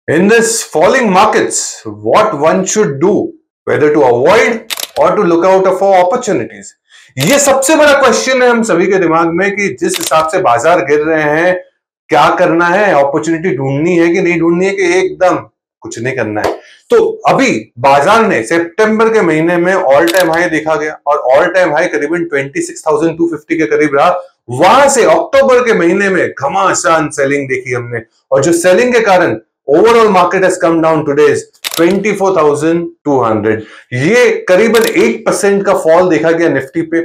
In this falling markets, what one should do, whether to avoid or to look out for opportunities? ये सबसे बड़ा question है हम सभी के दिमाग में कि जिस हिसाब से बाजार गिर रहे हैं, क्या करना है? अपॉर्चुनिटी ढूंढनी है कि नहीं ढूंढनी है कि एकदम कुछ नहीं करना है? तो अभी बाजार ने सितंबर के महीने में ऑल टाइम हाई देखा गया और ऑल टाइम हाई करीबन 26,250 के करीब रहा। वहां से अक्टूबर के महीने में घमासान सेलिंग देखी हमने और जो सेलिंग के कारण overall market has come down today 24,200। ये करीबन 8% का फॉल देखा गया निफ्टी पे।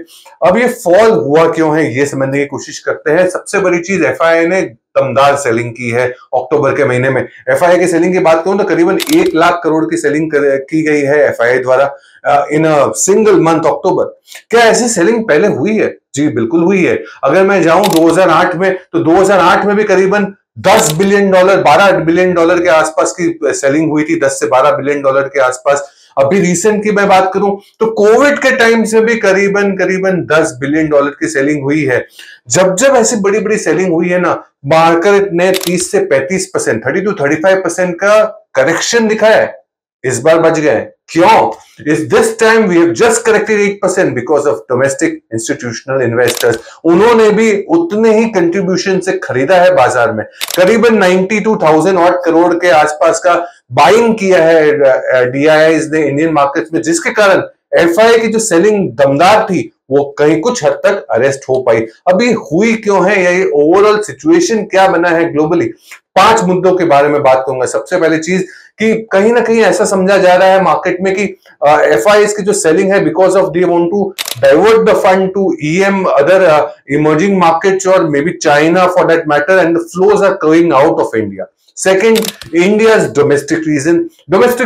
अब ये फॉल हुआ क्यों है ये समझने की कोशिश करते हैं। सबसे बड़ी चीज एफआईआई ने दमदार सेलिंग की है अक्टूबर के महीने में। एफआईआई की सेलिंग की बात करूं तो करीबन 1 लाख करोड़ की सेलिंग की गई है एफआईआई द्वारा इन अ सिंगल मंथ अक्टूबर। क्या ऐसी सेलिंग पहले हुई है? जी बिल्कुल हुई है। अगर मैं जाऊं 2008 में तो 2008 में भी करीबन 10 बिलियन डॉलर 12 बिलियन डॉलर के आसपास की सेलिंग हुई थी, 10 से 12 बिलियन डॉलर के आसपास। अभी रिसेंट की मैं बात करूं तो कोविड के टाइम से भी करीबन 10 बिलियन डॉलर की सेलिंग हुई है। जब जब ऐसी बड़ी बड़ी सेलिंग हुई है ना, मार्केट ने 30 से 35%, 30 to 35% का करेक्शन दिखाया है। इस बार बच गए। क्यों? इस this time we have just corrected 8% because of domestic institutional investors. उन्होंने भी उतने ही कंट्रीब्यूशन से खरीदा है बाजार में। करीबन 92,000 और करोड़ के आसपास का बाइंग किया है डीआईआईज ने इंडियन मार्केट्स में, जिसके कारण एफआईआई की जो सेलिंग दमदार थी वो कहीं कुछ हद तक अरेस्ट हो पाई। अभी हुई क्यों है? ये ओवरऑल सिचुएशन क्या बना है ग्लोबली? 5 मुद्दों के बारे में बात करूंगा। सबसे पहली चीज कि कहीं ना कहीं ऐसा समझा जा रहा है मार्केट में कि एफआईआई की जो सेलिंग है because of they want to divert the fund to EM other emerging markets और may be China for that matter and the flows are coming out of India. Second, India's domestic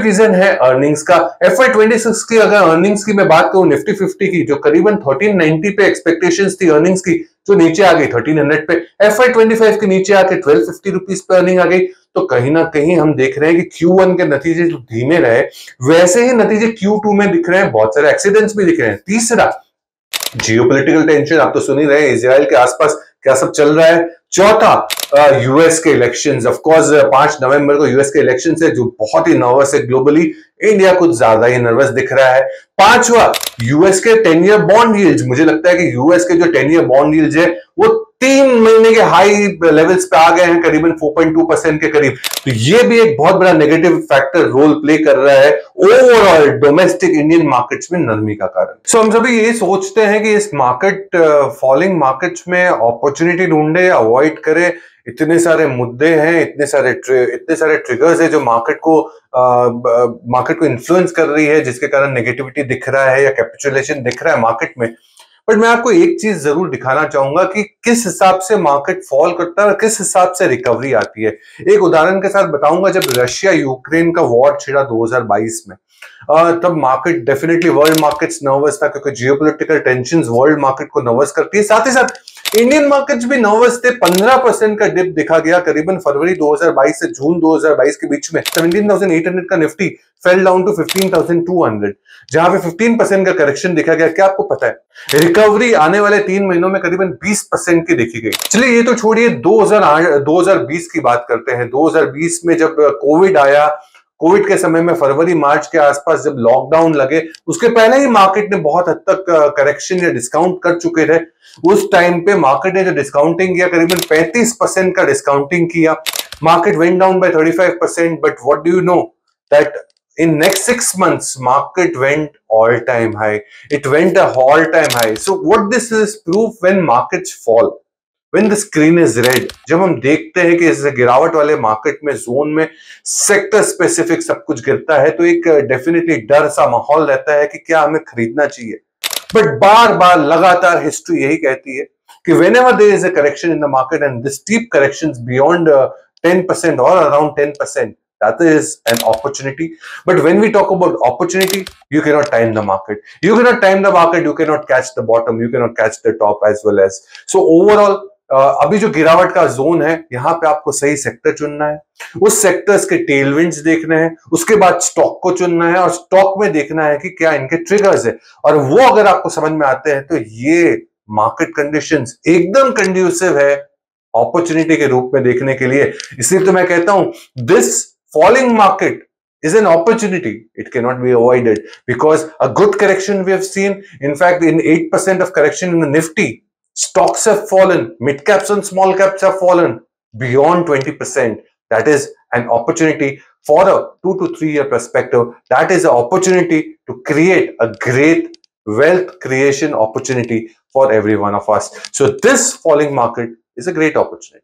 reason है earnings का। FY26 की अगर earnings की मैं बात करूं, Nifty 50 की जो करीबन 1390 पे एक्सपेक्टेशंस थी अर्निंग्स की, जो नीचे आ गई 1300 पे। FY25 के नीचे आके 1250 रुपीस पे अर्निंग आ गई। तो कहीं ना कहीं हम देख रहे हैं कि Q1 के नतीजे जो धीमे रहे वैसे ही नतीजे Q2 में दिख रहे हैं। बहुत सारे एक्सीडेंट्स भी दिख रहे हैं। तीसरा, जियोपॉलिटिकल टेंशन आप तो सुन ही रहे हैं, इजराइल के आसपास क्या सब चल रहा है। चौथा, यूएस के इलेक्शंस। ऑफ कोर्स 5 नवंबर को यूएस के इलेक्शंस है जो बहुत ही नर्वस है ग्लोबली। इंडिया कुछ ज्यादा ही नर्वस दिख रहा है। पांचवा, यूएस के 10 ईयर बॉन्ड यील्ड्स। मुझे लगता है कि यूएस के जो 10 ईयर बॉन्ड यील्ड्स है वो 3 महीने के हाई लेवल्स पे आ गए हैं, करीबन 4.2% के करीब। तो ये भी एक बहुत बड़ा नेगेटिव फैक्टर रोल प्ले कर रहा है ओवरऑल डोमेस्टिक इंडियन मार्केट्स में नरमी का कारण। सो हम सभी ये सोचते हैं कि इस मार्केट फॉलिंग मार्केट्स में अपॉर्चुनिटी ढूंढे, अवॉइड करे। इतने सारे मुद्दे हैं, इतने सारे ट्रिगर्स है जो मार्केट को इन्फ्लुएंस कर रही है, जिसके कारण नेगेटिविटी दिख रहा है या कैपिचुलेशन दिख रहा है मार्केट में। बट मैं आपको एक चीज जरूर दिखाना चाहूंगा कि किस हिसाब से मार्केट फॉल करता है और किस हिसाब से रिकवरी आती है। एक उदाहरण के साथ बताऊंगा। जब रशिया यूक्रेन का वॉर छिड़ा 2022 में, तब market definitely world markets nervous था, क्योंकि जियोपॉलिटिकल टेंशंस वर्ल्ड मार्केट को नर्वस करती है। साथ ही साथ इंडियन मार्केट्स भी नर्वस थे। 15% का डिप दिखा गया करीबन फरवरी 2022 से जून 2022 के बीच में। 17,800 का निफ्टी फेल डाउन टू 15,200, जहां पे 15% का करेक्शन देखा गया। क्या आपको पता है रिकवरी आने वाले 3 महीनों में करीबन 20% की देखी गई। चलिए ये तो छोड़िए, 2020 की बात करते हैं। 2020 में जब कोविड आया, कोविड के समय में फरवरी मार्च के आसपास जब लॉकडाउन लगे, उसके पहले ही मार्केट ने बहुत हद तक करेक्शन या डिस्काउंट कर चुके थे। उस टाइम पे मार्केट ने जो डिस्काउंटिंग किया, करीबन 35% का डिस्काउंटिंग किया। Market went down by 35%, but what do you know that in next 6 months market went all time high. It went a all time high. So what this is proof when markets fall, when the screen is red, जब हम देखते हैं कि इस गिरावट वाले market में zone में सेक्टर स्पेसिफिक सब कुछ गिरता है, तो एक डेफिनेटली डर सा माहौल रहता है कि क्या हमें खरीदना चाहिए। बट बार बार लगातार हिस्ट्री यही कहती है कि whenever there is a correction in the market and this steep corrections beyond 10% or around 10%, that is an opportunity. But when we talk about opportunity, you cannot time the market. You cannot time the market. You cannot catch the bottom. You cannot catch the top as well as. So overall, अभी जो गिरावट का zone है, यहाँ पे आपको सही sector चुनना है, उस सेक्टर्स के टेलविंड्स देखने हैं, उसके बाद स्टॉक को चुनना है और स्टॉक में देखना है कि क्या इनके ट्रिगर्स है। और वो अगर आपको समझ में आते हैं तो ये मार्केट कंडीशंस एकदम कंड्यूसिव है अपॉर्चुनिटी के रूप में देखने के लिए। इसलिए तो मैं कहता हूं this falling market is an opportunity. It cannot be avoided because a good correction we have seen. In fact, in 8% of correction in the Nifty, stocks have fallen, mid caps and small caps have fallen beyond 20%. That is an opportunity for a 2 to 3 year perspective. That is an opportunity to create a great wealth creation opportunity for every one of us. So this falling market is a great opportunity.